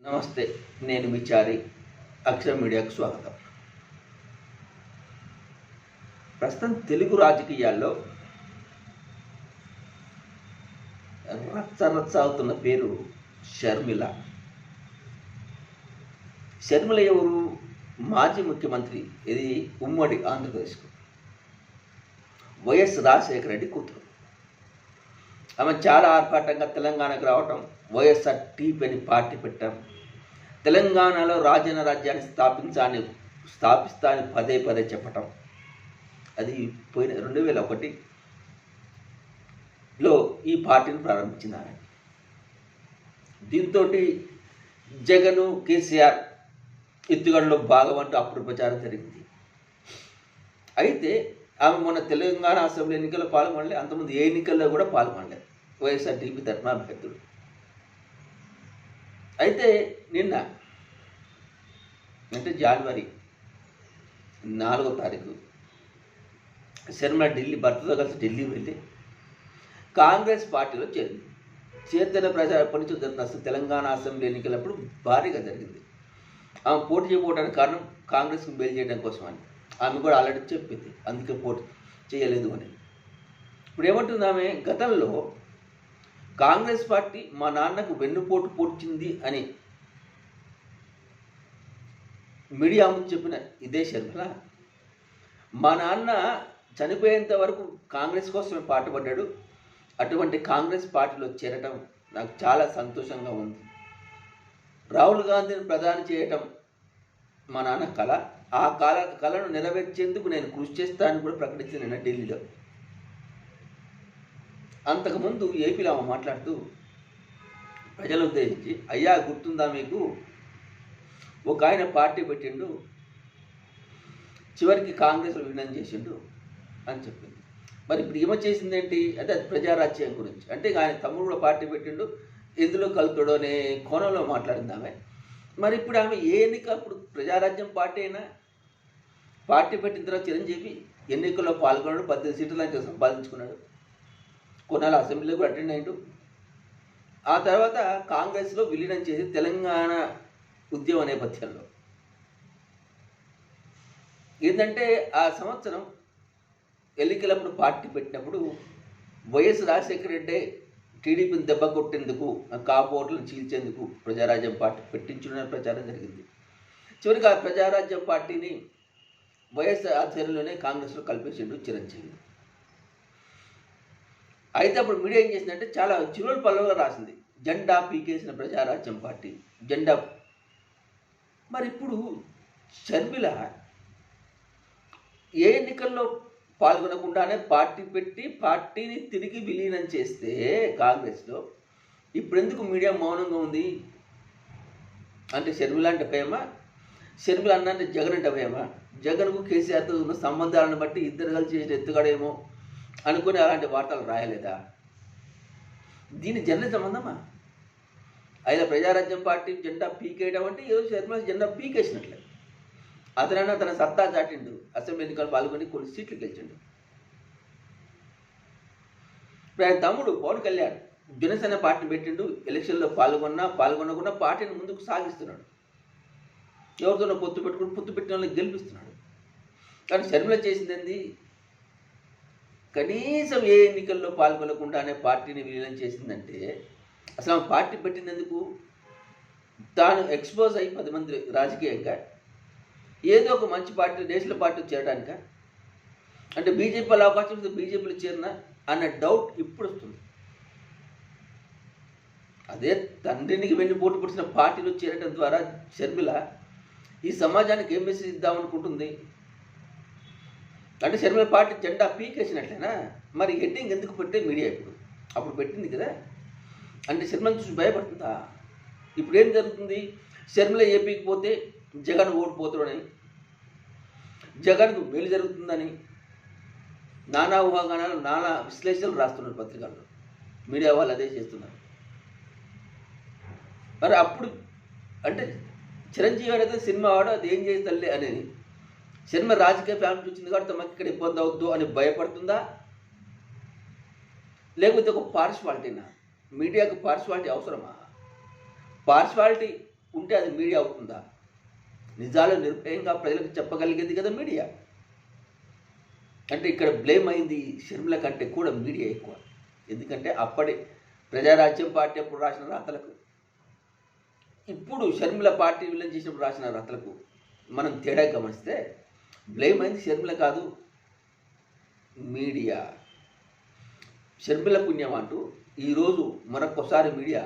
నమస్తే, నేను విచారి అక్షర మీడియాకు స్వాగతం. ప్రస్తుతం తెలుగు రాజకీయాల్లో రచ్చ అవుతున్న పేరు షర్మిల. షర్మిల ఎవరు? మాజీ ముఖ్యమంత్రి, ఇది ఉమ్మడి ఆంధ్రప్రదేశ్కు వైఎస్ రాజశేఖర రెడ్డి కూతురు. ఆమె చాలా ఆర్భాటంగా తెలంగాణకు రావటం, వైఎస్ఆర్ టీపీ అని పార్టీ పెట్టాం, తెలంగాణలో రాజ్యాన్ని స్థాపిస్తానని పదే పదే చెప్పటం. అది పోయిన 2001లో ఈ పార్టీని ప్రారంభించింది ఆమె. దీంతో జగను కేసీఆర్ ఎత్తుగడలో భాగమంటూ అప్పుడు ప్రచారం జరిగింది. అయితే ఆమె మొన్న తెలంగాణ అసెంబ్లీ ఎన్నికల్లో పాల్గొనలే, అంతకుముందు ఏ ఎన్నికల్లో కూడా పాల్గొనలేదు వైఎస్ఆర్ టీపీ తరఫున అభ్యర్థులు. అయితే నిన్న అంటే జనవరి 4వ తారీఖు షర్మిల భర్తతో కలిసి ఢిల్లీ వెళ్ళి కాంగ్రెస్ పార్టీలో చేరింది. చేరిన ప్రజాపతి నుంచి జరిగిన తెలంగాణ అసెంబ్లీ ఎన్నికలప్పుడు భారీగా జరిగింది. ఆమె పోటీ చేయకపోవడానికి కారణం కాంగ్రెస్కు బెయిల్ చేయడం కోసం అని ఆమె కూడా ఆల్రెడీ చెప్పింది, అందుకే పోటీ చేయలేదు అని. ఇప్పుడు ఏమంటుంది ఆమె, గతంలో కాంగ్రెస్ పార్టీ మా నాన్నకు వెన్నుపోటు పొడిచింది అని మీడియా ముందు చెప్పిన ఇదే షర్మిల, మా నాన్న చనిపోయేంత వరకు కాంగ్రెస్ కోసమే పాటుపడ్డాడు, అటువంటి కాంగ్రెస్ పార్టీలో చేరటం నాకు చాలా సంతోషంగా ఉంది. రాహుల్ గాంధీని ప్రధాని చేయటం మా నాన్న కళ, ఆ కళను నెరవేర్చేందుకు నేను కృషి చేస్తానని కూడా ప్రకటించింది నిన్న ఢిల్లీలో. అంతకుముందు ఏపీలో ఆమె మాట్లాడుతూ ప్రజలను ఉద్దేశించి, అయ్యా గుర్తుందా మీకు, ఒక ఆయన పార్టీ పెట్టిండు, చివరికి కాంగ్రెస్లో విలీనం చేసిండు అని చెప్పింది. మరి ఇప్పుడు ఏమో చేసిందేంటి అంటే అది ప్రజారాజ్యం గురించి. అంటే ఆయన తమ్ముడు కూడా పార్టీ పెట్టిండు, ఎందులో కలుపుతాడో అనే కోణంలో మాట్లాడింది ఆమె. మరి ఇప్పుడు ఆమె ఏ ఎన్నిక, అప్పుడు ప్రజారాజ్యం పార్టీ అయినా పార్టీ పెట్టిన తర్వాత చిరంజీవి ఎన్నికల్లో పాల్గొన్నాడు, 18 సీట్ల సంపాదించుకున్నాడు, కొన్నాళ్ళు అసెంబ్లీలో కూడా అటెండ్ అయ్యాడు. ఆ తర్వాత కాంగ్రెస్లో విలీనం చేసి తెలంగాణ ఉద్యమ నేపథ్యంలో ఏంటంటే ఆ సంవత్సరం ఎన్నికలప్పుడు పార్టీ పెట్టినప్పుడు వైఎస్ రాజశేఖర రెడ్డి టీడీపీని దెబ్బ కొట్టేందుకు, కాపోట్లను చీల్చేందుకు ప్రజారాజ్యం పార్టీ పెట్టించున్న ప్రచారం జరిగింది. చివరికి ఆ ప్రజారాజ్యం పార్టీని వైఎస్ ఆధ్వర్యంలోనే కాంగ్రెస్లో కలిపేసిండు చిరంజీవి. అయితే అప్పుడు మీడియా ఏం చేసిందంటే చాలా చిరుల పల్లవుగా రాసింది, జెండా పీకేసిన ప్రజారాజ్యం పార్టీ జెండా. మరి ఇప్పుడు షర్మిల ఏ ఎన్నికల్లో పాల్గొనకుండానే పార్టీ పెట్టి పార్టీని తిరిగి విలీనం చేస్తే కాంగ్రెస్లో, ఇప్పుడు ఎందుకు మీడియా మౌనంగా ఉంది? అంటే షర్మిల అంటే భయమా? షర్మిల అంటే జగన్ అంటే భయమా? జగన్కు కేసీఆర్తో ఉన్న సంబంధాలను బట్టి ఇద్దరు కలిసి చేసిన ఎత్తుగడేమో అనుకుని అలాంటి వార్తలు రాయలేదా? దీని జర్నలిజం సంబంధమా? అయినా ప్రజారాజ్యం పార్టీ జెండా పీకేయడం అంటే ఏదో షర్మిల జెండా పీకేసినట్లే. అతనైనా తన సత్తా చాటిండు, అసెంబ్లీ ఎన్నికలు పాల్గొని కొన్ని సీట్లు గెలిచిండు. ఇప్పుడు ఆయన తమ్ముడు పవన్ కళ్యాణ్ జనసేన పార్టీ పెట్టిండు, ఎలక్షన్లో పాల్గొనకుండా పార్టీని ముందుకు సాగిస్తున్నాడు, ఎవరితోనో పొత్తు పెట్టిన వాళ్ళని గెలిపిస్తున్నాడు. కానీ షర్మిల చేసింది ఏంది? కనీసం ఏ ఎన్నికల్లో పాల్గొనకుండానే పార్టీని విలీనం చేసిందంటే అసలు ఆమె పార్టీ పెట్టినందుకు తాను ఎక్స్పోజ్ అయ్యి 10 మంది రాజకీయంగా ఏదో ఒక మంచి పార్టీ, నేషనల్ పార్టీ చేరడానిక, అంటే బీజేపీలో అవకాశం వస్తే బీజేపీలో చేరినా అన్న డౌట్ ఇప్పుడు వస్తుంది. అదే తండ్రికి వెన్ను పోటు పొడిచిన పార్టీలో చేరడం ద్వారా షర్మిల ఈ సమాజానికి ఏం మెసేజ్ ఇద్దామనుకుంటుంది? అంటే షర్మిల పార్టీ జెండా పీకేసినట్లేనా? మరి హెడ్డింగ్ ఎందుకు పెట్టే మీడియా అప్పుడు పెట్టింది కదా, అంటే షర్మిలను చూసి భయపడుతుందా? ఇప్పుడు ఏం జరుగుతుంది? షర్మిల ఏపీకి పోతే జగన్ ఓడిపోతాడని, జగన్కు మేలు జరుగుతుందని నానా ఊహాగానాలు, నానా విశ్లేషణలు రాస్తున్నారు పత్రికల్లో, మీడియా వాళ్ళు అదే చేస్తున్నారు. మరి అప్పుడు అంటే చిరంజీవి అనేది సినిమా వాడు, అది ఏం చేసి తల్లి అనేది షర్మిల రాజకీయ ఫ్యామిలీ వచ్చింది కాబట్టి తమకు ఇక్కడ ఇబ్బంది అవుద్దు అని భయపడుతుందా? లేకపోతే ఒక పార్షివాలిటీనా? మీడియాకు పార్షివాలిటీ అవసరమా? పార్షివాలిటీ ఉంటే అది మీడియా అవుతుందా? నిజాలు నిర్భయంగా ప్రజలకు చెప్పగలిగేది కదా మీడియా. అంటే ఇక్కడ బ్లేమ్ అయింది షర్మిల కంటే కూడా మీడియా ఎక్కువ. ఎందుకంటే అప్పటి ప్రజారాజ్యం పార్టీ అప్పుడు రాసిన రాతలకు, ఇప్పుడు షర్మిల పార్టీ విలన్ చేసినప్పుడు రాసిన రాతలకు మనం తేడా గమనిస్తే బ్లేమ్ అయింది షర్మిల కాదు, మీడియా. షర్మిల పుణ్యం అంటూ ఈరోజు మరొకసారి మీడియా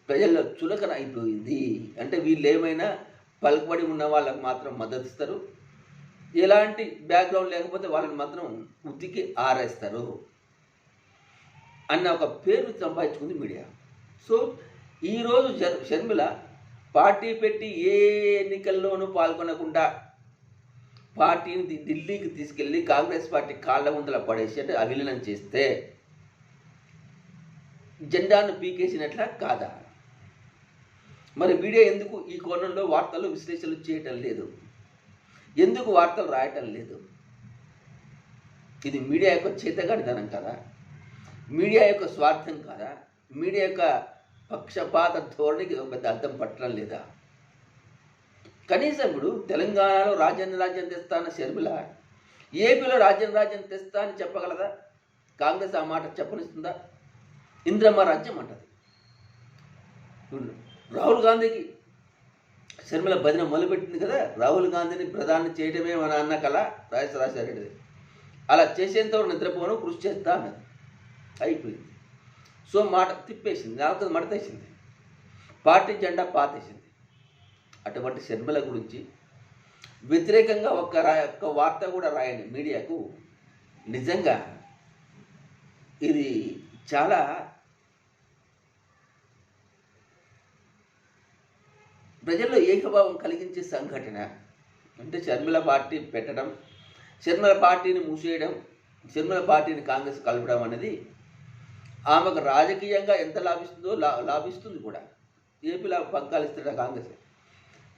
ప్రజల్లో చులకన అయిపోయింది. అంటే వీళ్ళు ఏమైనా పలుకుబడి ఉన్న వాళ్ళకు మాత్రం మద్దతు ఇస్తారు, ఎలాంటి బ్యాక్గ్రౌండ్ లేకపోతే వాళ్ళని మాత్రం ఉతికి ఆరేస్తారు అన్న ఒక పేరు సంపాదించుకుంది మీడియా. సో ఈరోజు షర్మిల పార్టీ పెట్టి ఏ ఎన్నికల్లోనూ పాల్గొనకుండా పార్టీని ఢిల్లీకి తీసుకెళ్ళి కాంగ్రెస్ పార్టీ కాళ్ళ ముందల పడేసి అంటే అవిలీనం చేస్తే జెండాను పీకేసినట్లా కాదా? మరి మీడియా ఎందుకు ఈ కోణంలో వార్తలు విశ్లేషణలు చేయటం లేదు? ఎందుకు వార్తలు రాయటం లేదు? ఇది మీడియా యొక్క చేతగాడితనం కదా? మీడియా యొక్క స్వార్థం కాదా? మీడియా యొక్క పక్షపాత ధోరణికి ఒక పెద్ద అర్థం పట్టడం లేదా? కనీసం ఇప్పుడు తెలంగాణలో రాజ్యం తెస్తా అన్న షర్మిల ఏపీలో రాజ్యం తెస్తా అని చెప్పగలదా? కాంగ్రెస్ ఆ మాట చెప్పనిస్తుందా? ఇంద్రమ్మ రాజ్యం అంటది. రాహుల్ గాంధీకి షర్మిల భజన మొదలుపెట్టింది కదా, రాహుల్ గాంధీని ప్రధాని చేయడమే మన అన్న కళ రాజశేఖర రెడ్డిది. అలా చేసేంతవరకు నిద్రపోవడం కృషి చేస్తా అన్నది. అయిపోయింది. సో మాట తిప్పేసింది, నాలుగు మడతేసింది, పార్టీ జెండా పాతేసింది. అటువంటి షర్మిల గురించి వ్యతిరేకంగా ఒక్క వార్త కూడా రాయండి మీడియాకు. నిజంగా ఇది చాలా ప్రజల్లో ఏకభావం కలిగించే సంఘటన. అంటే షర్మిల పార్టీ పెట్టడం, షర్మిల పార్టీని మూసేయడం, షర్మిల పార్టీని కాంగ్రెస్ కలపడం అనేది ఆమెకు రాజకీయంగా ఎంత లాభిస్తుందో లాభిస్తుంది కూడా. ఏపీలో పంకాలు ఇస్తాడా కాంగ్రెస్?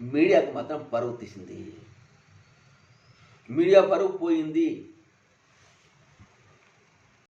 మీడియాకు మాత్రం పరువు తీసింది. మీడియా పరువు పోయింది.